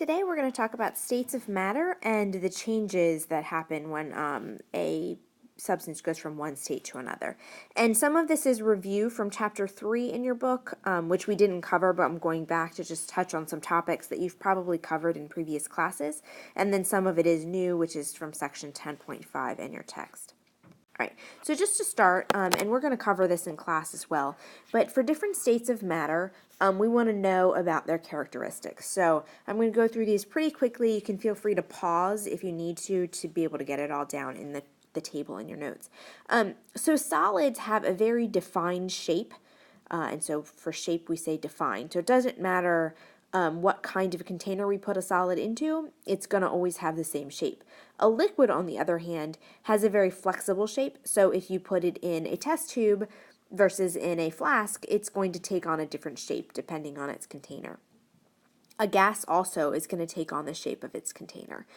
Today we're going to talk about states of matter and the changes that happen when a substance goes from one state to another. And some of this is review from chapter 3 in your book, which we didn't cover, but I'm going back to just touch on some topics that you've probably covered in previous classes. And then some of it is new, which is from section 10.5 in your text. All right, so just to start, and we're going to cover this in class as well, but for different states of matter, we want to know about their characteristics. So I'm going to go through these pretty quickly. You can feel free to pause if you need to be able to get it all down in the table in your notes. So solids have a very defined shape, and so for shape we say defined. So it doesn't matter what kind of container we put a solid into, it's going to always have the same shape. A liquid, on the other hand, has a very flexible shape, so if you put it in a test tube versus in a flask, it's going to take on a different shape depending on its container. A gas also is going to take on the shape of its container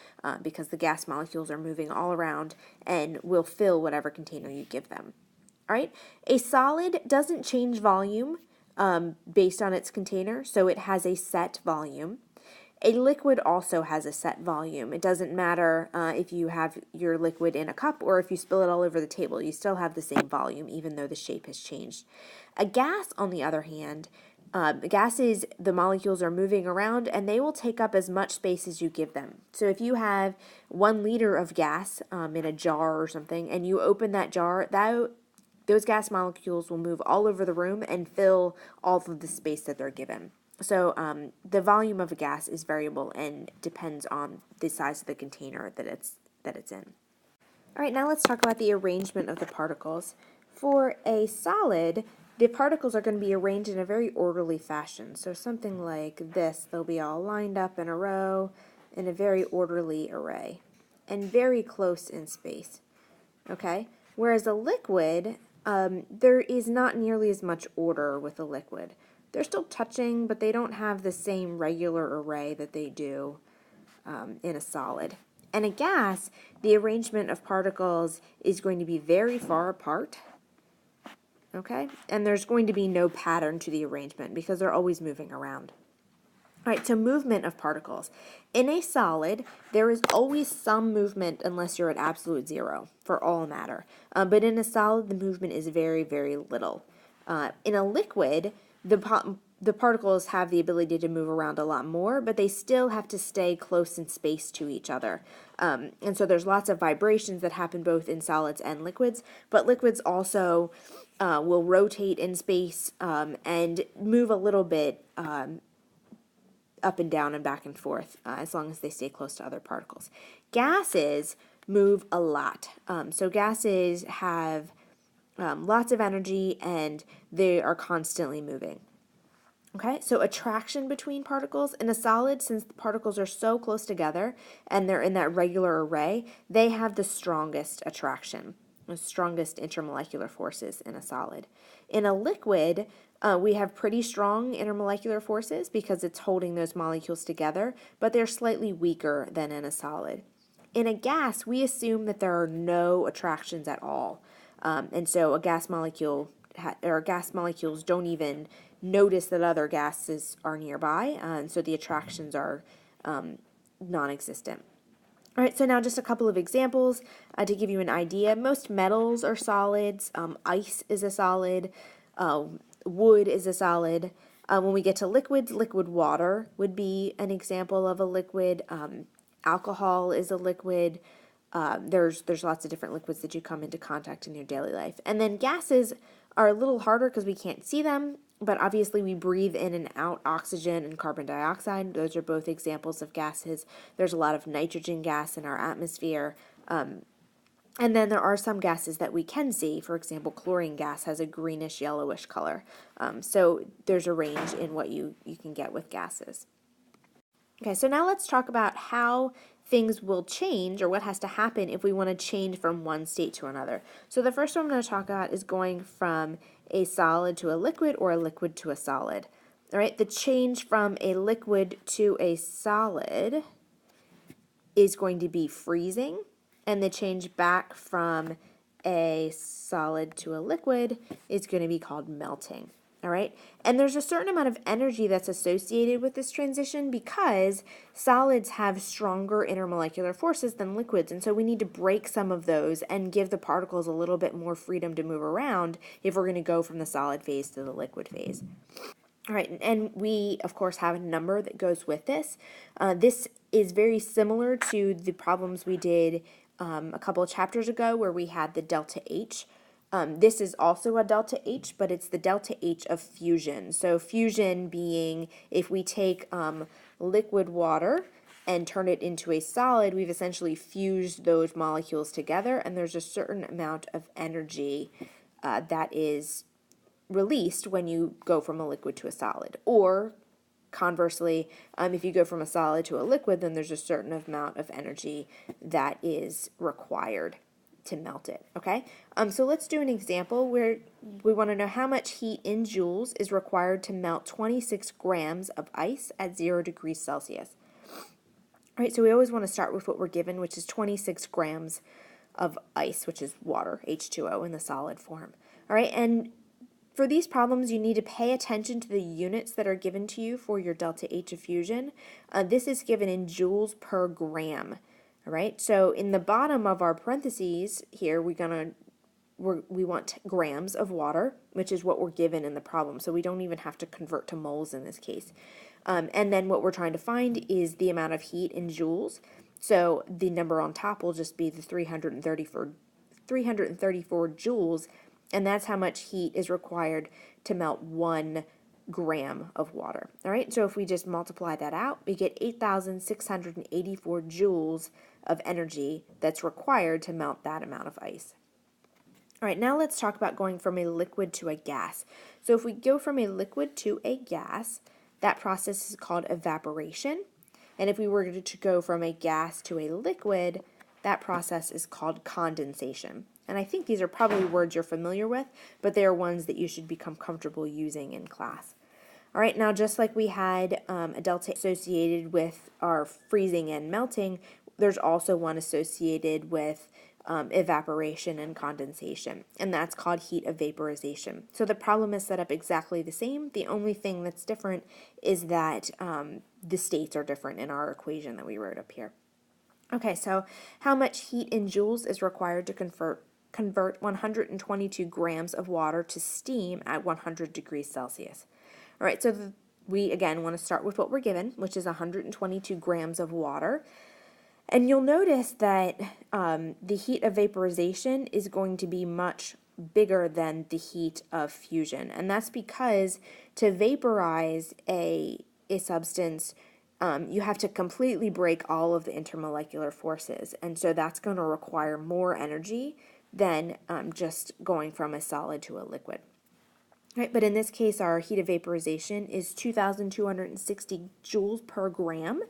because the gas molecules are moving all around and will fill whatever container you give them. All right, a solid doesn't change volume based on its container, so it has a set volume. A liquid also has a set volume. It doesn't matter if you have your liquid in a cup or if you spill it all over the table, you still have the same volume even though the shape has changed. A gas, on the other hand, gases, the molecules are moving around and they will take up as much space as you give them. So if you have 1 liter of gas in a jar or something and you open that jar, those gas molecules will move all over the room and fill all of the space that they're given. So the volume of a gas is variable and depends on the size of the container that it's in. All right, now let's talk about the arrangement of the particles. For a solid, the particles are going to be arranged in a very orderly fashion. So something like this, they'll be all lined up in a row in a very orderly array and very close in space. Okay? Whereas a liquid, there is not nearly as much order with a liquid. They're still touching, but they don't have the same regular array that they do in a solid. And a gas, the arrangement of particles is going to be very far apart, okay? And there's going to be no pattern to the arrangement because they're always moving around. All right, so movement of particles. In a solid, there is always some movement unless you're at absolute zero for all matter. But in a solid, the movement is very, very little. In a liquid, the particles have the ability to move around a lot more, but they still have to stay close in space to each other. And so there's lots of vibrations that happen both in solids and liquids, but liquids also will rotate in space and move a little bit up and down and back and forth as long as they stay close to other particles. Gases move a lot. So gases have lots of energy and they are constantly moving. Okay, so attraction between particles. In a solid, since the particles are so close together and they're in that regular array, they have the strongest attraction, the strongest intermolecular forces in a solid. In a liquid, we have pretty strong intermolecular forces because it's holding those molecules together, but they're slightly weaker than in a solid. In a gas, we assume that there are no attractions at all. And so a gas molecule or gas molecules don't even notice that other gases are nearby, and so the attractions are non-existent. All right, so now just a couple of examples to give you an idea. Most metals are solids. Ice is a solid. Wood is a solid. When we get to liquids, liquid water would be an example of a liquid. Alcohol is a liquid. There's lots of different liquids that you come into contact in your daily life. And then gases are a little harder because we can't see them, but obviously we breathe in and out oxygen and carbon dioxide. Those are both examples of gases. There's a lot of nitrogen gas in our atmosphere. And then there are some gases that we can see. For example, chlorine gas has a greenish yellowish color. So there's a range in what you can get with gases. Okay, so now let's talk about how things will change or what has to happen if we want to change from one state to another. So the first one I'm going to talk about is going from a solid to a liquid or a liquid to a solid. All right, the change from a liquid to a solid is going to be freezing, and the change back from a solid to a liquid is going to be called melting. All right, and there's a certain amount of energy that's associated with this transition because solids have stronger intermolecular forces than liquids, and so we need to break some of those and give the particles a little bit more freedom to move around if we're going to go from the solid phase to the liquid phase. All right, and we, of course, have a number that goes with this. This is very similar to the problems we did a couple of chapters ago where we had the delta H. This is also a delta H, but it's the delta H of fusion. So fusion being if we take liquid water and turn it into a solid, we've essentially fused those molecules together, and there's a certain amount of energy that is released when you go from a liquid to a solid. Or conversely, if you go from a solid to a liquid, then there's a certain amount of energy that is required to melt it, okay? So let's do an example where we want to know how much heat in joules is required to melt 26 grams of ice at 0 degrees Celsius. All right, so we always want to start with what we're given, which is 26 grams of ice, which is water, H2O, in the solid form. All right, and for these problems, you need to pay attention to the units that are given to you for your delta H of fusion. This is given in joules per gram. All right, so in the bottom of our parentheses here, we want grams of water, which is what we're given in the problem. So we don't even have to convert to moles in this case. And then what we're trying to find is the amount of heat in joules. So the number on top will just be the 334 joules, and that's how much heat is required to melt 1 gram of water. All right, so if we just multiply that out, we get 8,684 joules of energy that's required to melt that amount of ice. All right, now let's talk about going from a liquid to a gas. So if we go from a liquid to a gas, that process is called evaporation. And if we were to go from a gas to a liquid, that process is called condensation. And I think these are probably words you're familiar with, but they are ones that you should become comfortable using in class. All right, now just like we had a delta associated with our freezing and melting, there's also one associated with evaporation and condensation, and that's called heat of vaporization. So the problem is set up exactly the same. The only thing that's different is that the states are different in our equation that we wrote up here. Okay, so how much heat in joules is required to convert 122 grams of water to steam at 100 degrees Celsius? All right, so we again want to start with what we're given, which is 122 grams of water. And you'll notice that the heat of vaporization is going to be much bigger than the heat of fusion. And that's because to vaporize a substance, you have to completely break all of the intermolecular forces. And so that's going to require more energy than just going from a solid to a liquid. Right, but in this case, our heat of vaporization is 2,260 joules per gram.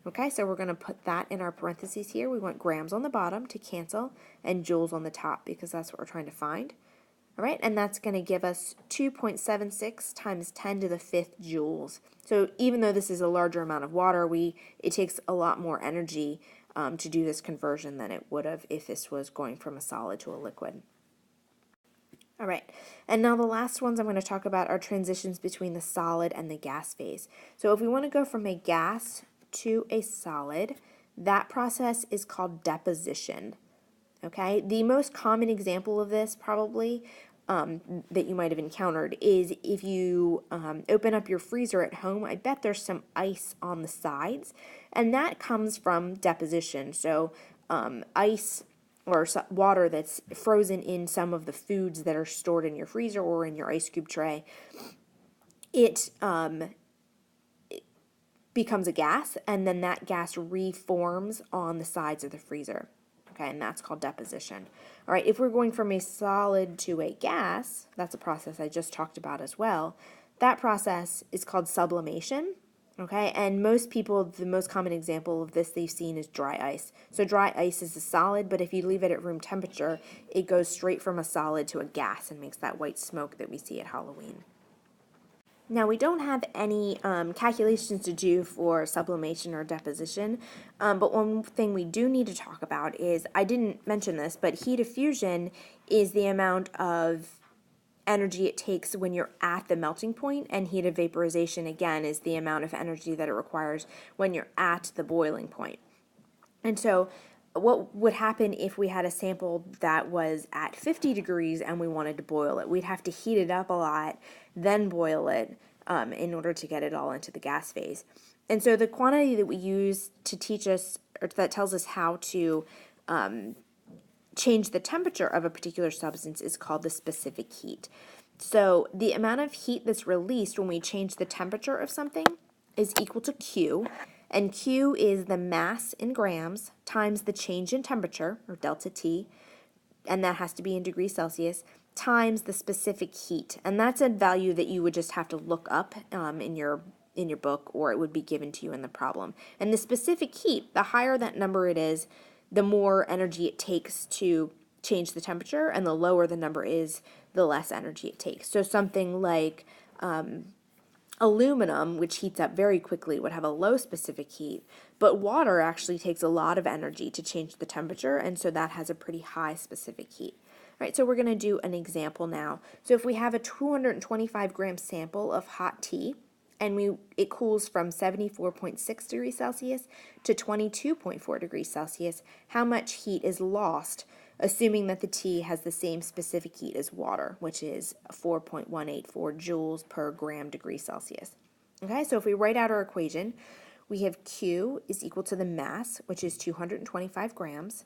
Okay, so we're going to put that in our parentheses here. We want grams on the bottom to cancel and joules on the top because that's what we're trying to find. All right, and that's going to give us 2.76 times 10 to the 5th joules. So even though this is a larger amount of water, it takes a lot more energy to do this conversion than it would have if this was going from a solid to a liquid. All right, and now the last ones I'm going to talk about are transitions between the solid and the gas phase. So if we want to go from a gas to a solid, that process is called deposition. Okay, the most common example of this probably that you might have encountered is if you open up your freezer at home. I bet there's some ice on the sides, and that comes from deposition. So ice or water that's frozen in some of the foods that are stored in your freezer or in your ice cube tray, it becomes a gas, and then that gas reforms on the sides of the freezer. Okay, and that's called deposition. All right, if we're going from a solid to a gas, that's a process I just talked about as well. That process is called sublimation. Okay, and most people, the most common example of this they've seen is dry ice. So dry ice is a solid, but if you leave it at room temperature, it goes straight from a solid to a gas and makes that white smoke that we see at Halloween. Now, we don't have any calculations to do for sublimation or deposition, but one thing we do need to talk about is, I didn't mention this, but heat of fusion is the amount of energy it takes when you're at the melting point, and heat of vaporization, again, is the amount of energy that it requires when you're at the boiling point. And so what would happen if we had a sample that was at 50 degrees and we wanted to boil it? We'd have to heat it up a lot, then boil it in order to get it all into the gas phase. And so the quantity that we use to teach us, or that tells us how to change the temperature of a particular substance, is called the specific heat. So the amount of heat that's released when we change the temperature of something is equal to Q, and Q is the mass in grams times the change in temperature, or delta T, and that has to be in degrees Celsius, times the specific heat. And that's a value that you would just have to look up in your book, or it would be given to you in the problem. And the specific heat, the higher that number it is, the more energy it takes to change the temperature, and the lower the number is, the less energy it takes. So something like aluminum, which heats up very quickly, would have a low specific heat, but water actually takes a lot of energy to change the temperature, and so that has a pretty high specific heat. All right, so we're going to do an example now. So if we have a 225 gram sample of hot tea, and it cools from 74.6 degrees Celsius to 22.4 degrees Celsius, how much heat is lost, assuming that the tea has the same specific heat as water, which is 4.184 joules per gram degree Celsius. Okay, so if we write out our equation, we have Q is equal to the mass, which is 225 grams,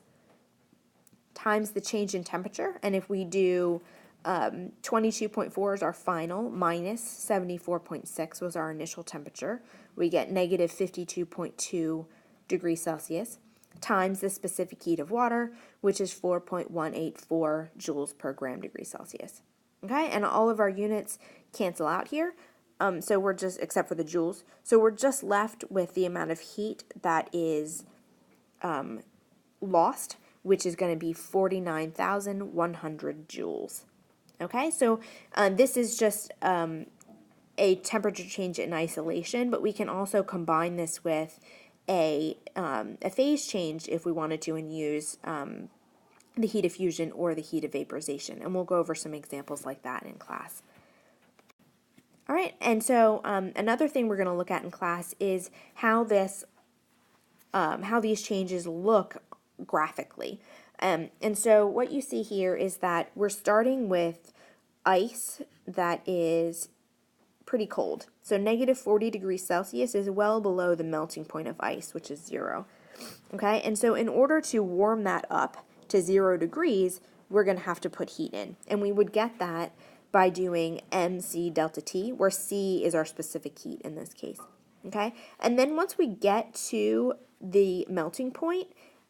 times the change in temperature, and if we do 22.4 is our final, minus 74.6 was our initial temperature, we get negative 52.2 degrees Celsius, times the specific heat of water, which is 4.184 joules per gram degree Celsius. Okay, and all of our units cancel out here, so we're just, except for the joules, so we're just left with the amount of heat that is lost, which is going to be 49,100 joules. Okay, so this is just a temperature change in isolation, but we can also combine this with a phase change if we wanted to, and use the heat of fusion or the heat of vaporization. And we'll go over some examples like that in class. All right, and so another thing we're going to look at in class is how these changes look graphically. And so what you see here is that we're starting with ice that is pretty cold. So negative 40 degrees Celsius is well below the melting point of ice, which is 0. Okay, and so in order to warm that up to 0 degrees, we're going to have to put heat in. And we would get that by doing mc delta T, where C is our specific heat in this case. Okay, and then once we get to the melting point,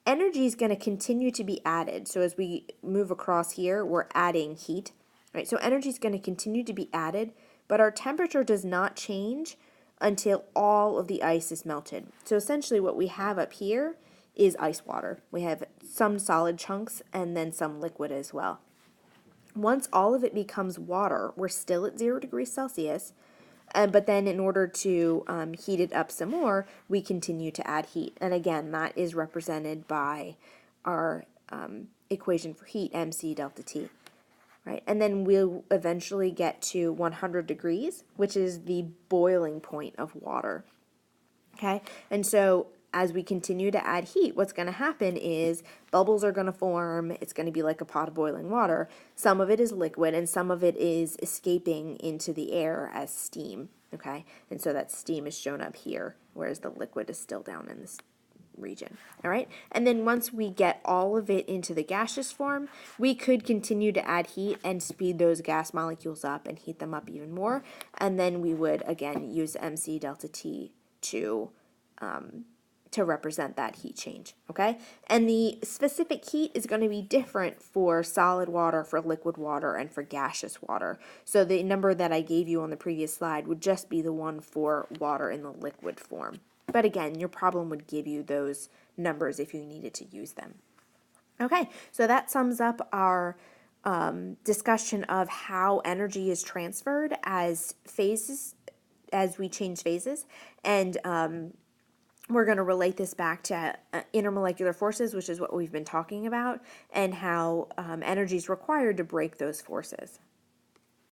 energy is going to continue to be added. So as we move across here, we're adding heat. Right, so energy is going to continue to be added, but our temperature does not change until all of the ice is melted. So essentially what we have up here is ice water. We have some solid chunks and then some liquid as well. Once all of it becomes water, we're still at 0 degrees Celsius, but then in order to heat it up some more, we continue to add heat. And again, that is represented by our equation for heat, mc delta T. Right, and then we'll eventually get to 100 degrees, which is the boiling point of water. Okay, and so as we continue to add heat, what's going to happen is bubbles are going to form. It's going to be like a pot of boiling water. Some of it is liquid, and some of it is escaping into the air as steam. Okay, and so that steam is shown up here, whereas the liquid is still down in this region. All right, and then once we get all of it into the gaseous form, we could continue to add heat and speed those gas molecules up and heat them up even more, and then we would again use mc delta T to represent that heat change. Okay, and the specific heat is going to be different for solid water, for liquid water, and for gaseous water. So the number that I gave you on the previous slide would just be the one for water in the liquid form. But again, your problem would give you those numbers if you needed to use them. Okay, so that sums up our discussion of how energy is transferred as we change phases. And we're going to relate this back to intermolecular forces, which is what we've been talking about, and how energy is required to break those forces.